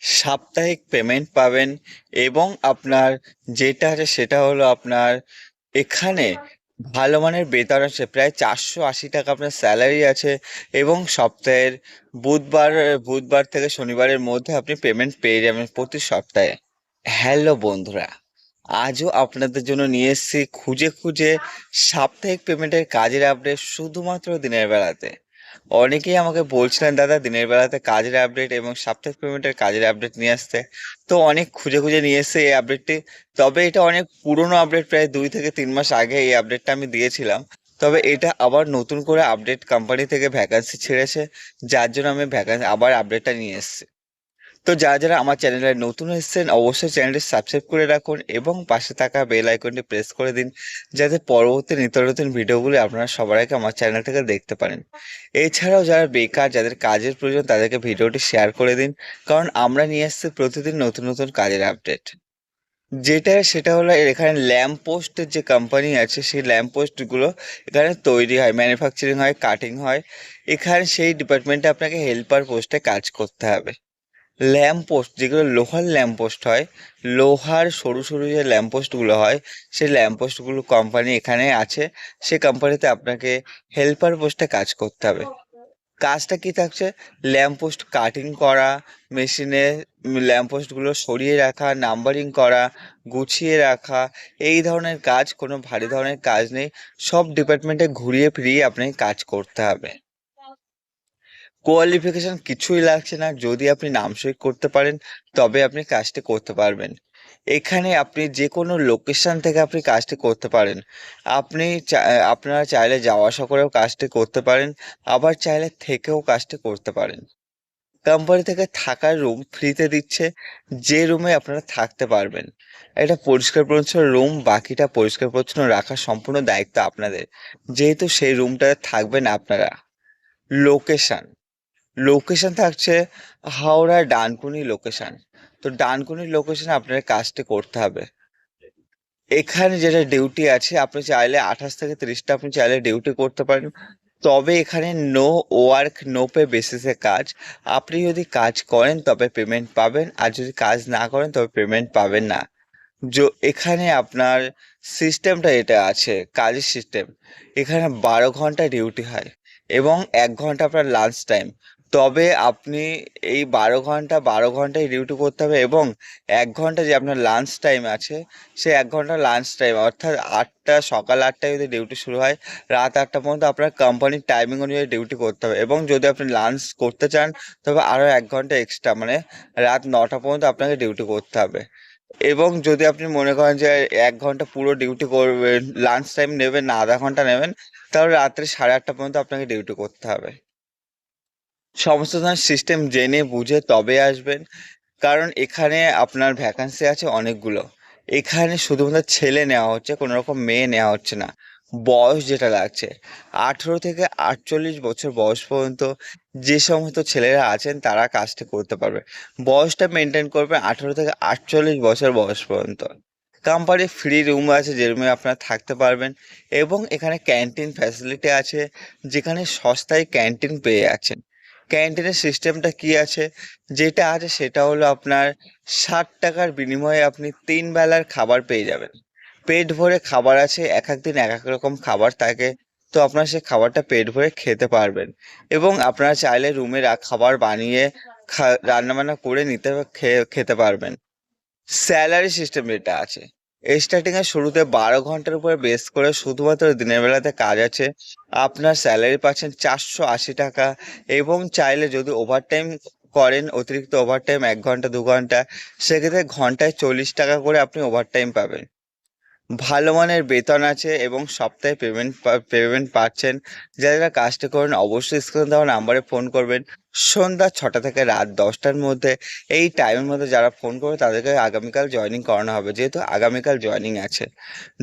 সাপ্তাহিক পেমেন্ট পাবেন এবং আপনার যেটা আছে সেটা হলো আপনার এখানে ভালো মানের বেতন আছে, প্রায় 480 টাকা আপনার স্যালারি আছে এবং সপ্তাহের বুধবার বুধবার থেকে শনিবারের মধ্যে আপনি পেমেন্ট পেয়ে যাবেন প্রতি সপ্তাহে। হ্যালো বন্ধুরা, আজও আপনাদের জন্য নিয়ে এসেছি খুঁজে খুঁজে সাপ্তাহিক পেমেন্টের কাজের আপডেট শুধুমাত্র দিনের বেলাতে। অনেকেই আমাকে বলছিলেন দাদা দিনের বেলাতে কাজের আপডেট এবং সাপ্তাহিক পেমেন্টের কাজের আপডেট নিয়ে আসতে, তো অনেক খুঁজে খুঁজে নিয়ে এসেছে এই আপডেটটি। তবে এটা অনেক পুরনো আপডেট, প্রায় 2 থেকে 3 মাস আগে এই আপডেটটা আমি দিয়েছিলাম। তবে এটা আবার নতুন করে আপডেট কোম্পানি থেকে ভ্যাকান্সি ছেড়েছে, যার জন্য আমি ভ্যাকান্সি আবার আপডেটটা নিয়ে এসেছি। তো যারা যারা আমার চ্যানেলে নতুন এসেছেন অবশ্যই চ্যানেলটি সাবস্ক্রাইব করে রাখুন এবং পাশে থাকা বেল আইকনটি প্রেস করে দিন, যাতে পরবর্তী নিত্য নতুন ভিডিওগুলি আপনারা সবার আগে আমার চ্যানেল থেকে দেখতে পারেন। এছাড়াও যারা বেকার, যাদের কাজের প্রয়োজন, তাদেরকে ভিডিওটি শেয়ার করে দিন, কারণ আমরা নিয়ে আসছি প্রতিদিন নতুন নতুন কাজের আপডেট। সেটা হলো এখানে ল্যাম্প পোস্টের যে কোম্পানি আছে সেই ল্যাম্প পোস্টগুলো এখানে তৈরি হয়, ম্যানুফ্যাকচারিং হয়, কাটিং হয়। এখানে সেই ডিপার্টমেন্টে আপনাকে হেল্পার পোস্টে কাজ করতে হবে। ল্যাম্প পোস্ট যেগুলো লোহার ল্যাম্প পোস্ট হয়, লোহার সরু সরু যে ল্যাম্প পোস্টগুলো হয়, সেই ল্যাম্প পোস্টগুলো কোম্পানি এখানে আছে। সে কোম্পানিতে আপনাকে হেল্পার পোস্টে কাজ করতে হবে। কাজটা কি থাকছে? ল্যাম্প পোস্ট কাটিং করা, মেশিনে ল্যাম্প পোস্টগুলো সরিয়ে রাখা, নাম্বারিং করা, গুছিয়ে রাখা, এই ধরনের কাজ। কোনো ভারী ধরনের কাজ নেই, সব ডিপার্টমেন্টে ঘুরিয়ে ফিরিয়ে আপনাকে কাজ করতে হবে। কোয়ালিফিকেশন কিছুই লাগছে না, যদি আপনি নাম সই করতে পারেন তবে আপনি কাজটি করতে পারবেন। এখানে আপনি যে কোনো লোকেশন থেকে আপনি কাজটি করতে পারেন। আপনারা চাইলে যাওয়া আসা করেও কাজটি করতে পারেন, আবার চাইলে থেকেও কাজটি করতে পারেন। কোম্পানি থেকে থাকার রুম ফ্রিতে দিচ্ছে, যে রুমে আপনারা থাকতে পারবেন। এটা পরিষ্কার পরিচ্ছন্ন রুম, বাকিটা পরিষ্কার পরিচ্ছন্ন রাখার সম্পূর্ণ দায়িত্ব আপনাদের, যেহেতু সেই রুমটাতে থাকবেন আপনারা। লোকেশন লোকেশন থাকছে হাওড়া ডানকুনি লোকেশন। তো ডানকুনি লোকেশনে আপনার কাজটি করতে হবে। এখানে যেটা ডিউটি আছে, আপনি চাইলে 28 থেকে 30টা আপনি চাইলে ডিউটি করতে পারেন। তবে এখানে নো ওয়ার্ক নো পে বেসিসে কাজ। আপনি যদি কাজ করেন তবে পেমেন্ট পাবেন, আর যদি কাজ না করেন তবে পেমেন্ট পাবেন না। এখানে আপনার সিস্টেমটা এটা আছে, কাজের সিস্টেম। এখানে 12 ঘন্টা ডিউটি হয় এবং 1 ঘন্টা আপনার লাঞ্চ টাইম। তবে আপনি এই 12 ঘন্টায় ডিউটি করতে হবে এবং 1 ঘন্টা যে আপনার লাঞ্চ টাইম আছে, সেই 1 ঘন্টা লাঞ্চ টাইম অর্থাৎ সকাল 8টায় যদি ডিউটি শুরু হয়, রাত 8টা পর্যন্ত আপনার কোম্পানির টাইমিং অনুযায়ী ডিউটি করতে হবে। এবং যদি আপনি লাঞ্চ করতে চান তবে আরও 1 ঘন্টা এক্সট্রা, মানে রাত 9টা পর্যন্ত আপনাকে ডিউটি করতে হবে। এবং যদি আপনি মনে করেন যে 1 ঘন্টা পুরো ডিউটি করবেন, লাঞ্চ টাইম নেবেন না, আধা ঘন্টা নেবেন, তাহলে রাত্রে 8:30 পর্যন্ত আপনাকে ডিউটি করতে হবে। সমস্ত ধরনের সিস্টেম জেনে বুঝে তবে আসবেন, কারণ এখানে আপনার ভ্যাকান্সি আছে অনেকগুলো। এখানে শুধুমাত্র ছেলে নেওয়া হচ্ছে, কোনো রকম মেয়ে নেওয়া হচ্ছে না। বয়স যেটা লাগছে, 18 থেকে 48 বছর বয়স পর্যন্ত যে সমস্ত ছেলেরা আছেন তারা কাজটা করতে পারবে। বয়সটা মেনটেন করবে 18 থেকে 48 বছর বয়স পর্যন্ত। কোম্পানি ফ্রি রুম আছে, যে রুমে আপনারা থাকতে পারবেন। এবং এখানে ক্যান্টিন ফ্যাসিলিটি আছে, যেখানে সস্তায় ক্যান্টিন পেয়ে যাচ্ছেন। ক্যান্টিনের সিস্টেমটা কি আছে? যেটা আছে সেটা হলো আপনার 60 টাকার বিনিময়ে আপনি 3 বেলার খাবার পেয়ে যাবেন। পেট ভরে খাবার আছে, এক এক দিন এক এক রকম খাবার থাকে। তো আপনারা সেই খাবারটা পেট ভরে খেতে পারবেন এবং আপনারা চাইলে রুমে খাবার বানিয়ে রান্নাবান্না করে খেতে পারবেন। স্যালারি সিস্টেম যেটা আছে, স্টার্টিং এর শুরুতে 12 ঘন্টার উপরে বেস করে শুধুমাত্র দিনের বেলাতে কাজ আছে, আপনার স্যালারি পাচ্ছেন 480 টাকা। এবং চাইলে যদি ওভারটাইম করেন, অতিরিক্ত ওভারটাইম 1 ঘন্টা 2 ঘন্টা, সেক্ষেত্রে ঘন্টায় 40 টাকা করে আপনি ওভারটাইম পাবেন। ভালো মানের বেতন আছে এবং সপ্তাহে পেমেন্ট পাচ্ছেন। যারা কাজটা করেন অবশ্যই স্ক্রিনে দেওয়া নাম্বারে ফোন করবেন সন্ধ্যা 6টা থেকে রাত 10টার মধ্যে। এই টাইমের মধ্যে যারা ফোন করবে তাদেরকে আগামীকাল জয়েনিং করানো হবে, যেহেতু আগামীকাল জয়েনিং আছে।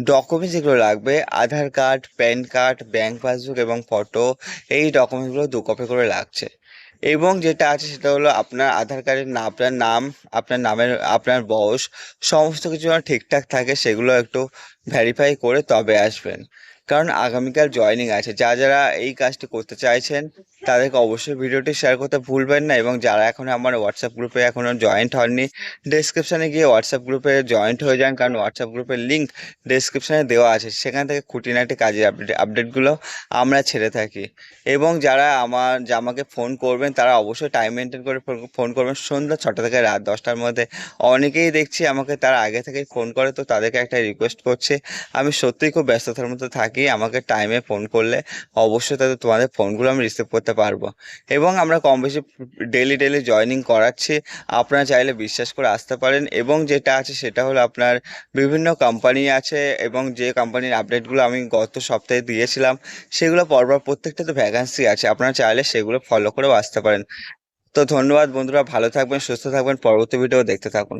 ডকুমেন্টস যেগুলো লাগবে, Aadhaar card, PAN card, bank passbook এবং ফটো, এই ডকুমেন্টসগুলো 2 কপি করে লাগছে। এবং যেটা আছে সেটা হলো আপনার আধার কার্ডের আপনার নাম, আপনার বয়স, সমস্ত কিছু যেন ঠিকঠাক থাকে সেগুলো একটু ভেরিফাই করে তবে আসবেন। কারণ আগামীকাল জয়েনিং আছে। যারা এই কাজটি করতে চাইছেন তাদেরকে অবশ্যই ভিডিওটি শেয়ার করতে ভুলবেন না, এবং যারা এখনো আমার হোয়াটসঅ্যাপ গ্রুপে এখনো জয়েন্ট হননি, ডেসক্রিপশনে গিয়ে হোয়াটসঅ্যাপ গ্রুপে জয়েন্ট হয়ে যান, কারণ হোয়াটসঅ্যাপ গ্রুপের লিঙ্ক ডেসক্রিপশনে দেওয়া আছে। সেখান থেকে খুঁটিনাটি কাজের আপডেটগুলো আমরা ছেড়ে থাকি। এবং যারা আমাকে ফোন করবেন তারা অবশ্যই টাইম মেনটেন করে ফোন করবেন, সন্ধ্যা 6টা থেকে রাত 10টার মধ্যে। অনেকেই দেখছি আমাকে তারা আগে থেকেই ফোন করে, তো তাদেরকে একটা রিকোয়েস্ট করছি, আমি সত্যিই খুব ব্যস্ততার মধ্যে থাকি, আমাকে টাইমে ফোন করলে অবশ্যই তোমাদের ফোনগুলো আমি রিসিভ করতে পারবো। এবং আমরা কম বেশি ডেলি জয়েনিং করাচ্ছি, আপনারা চাইলে বিশ্বাস করে আসতে পারেন। এবং যেটা আছে সেটা হলো আপনার বিভিন্ন কোম্পানি আছে, এবং যে কোম্পানির আপডেটগুলো আমি গত সপ্তাহে দিয়েছিলাম সেগুলো পরপর প্রত্যেকটাতে ভ্যাকান্সি আছে, আপনারা চাইলে সেগুলো ফলো করেও আসতে পারেন। তো ধন্যবাদ বন্ধুরা, ভালো থাকবেন, সুস্থ থাকবেন, পরবর্তী ভিডিও দেখতে থাকুন।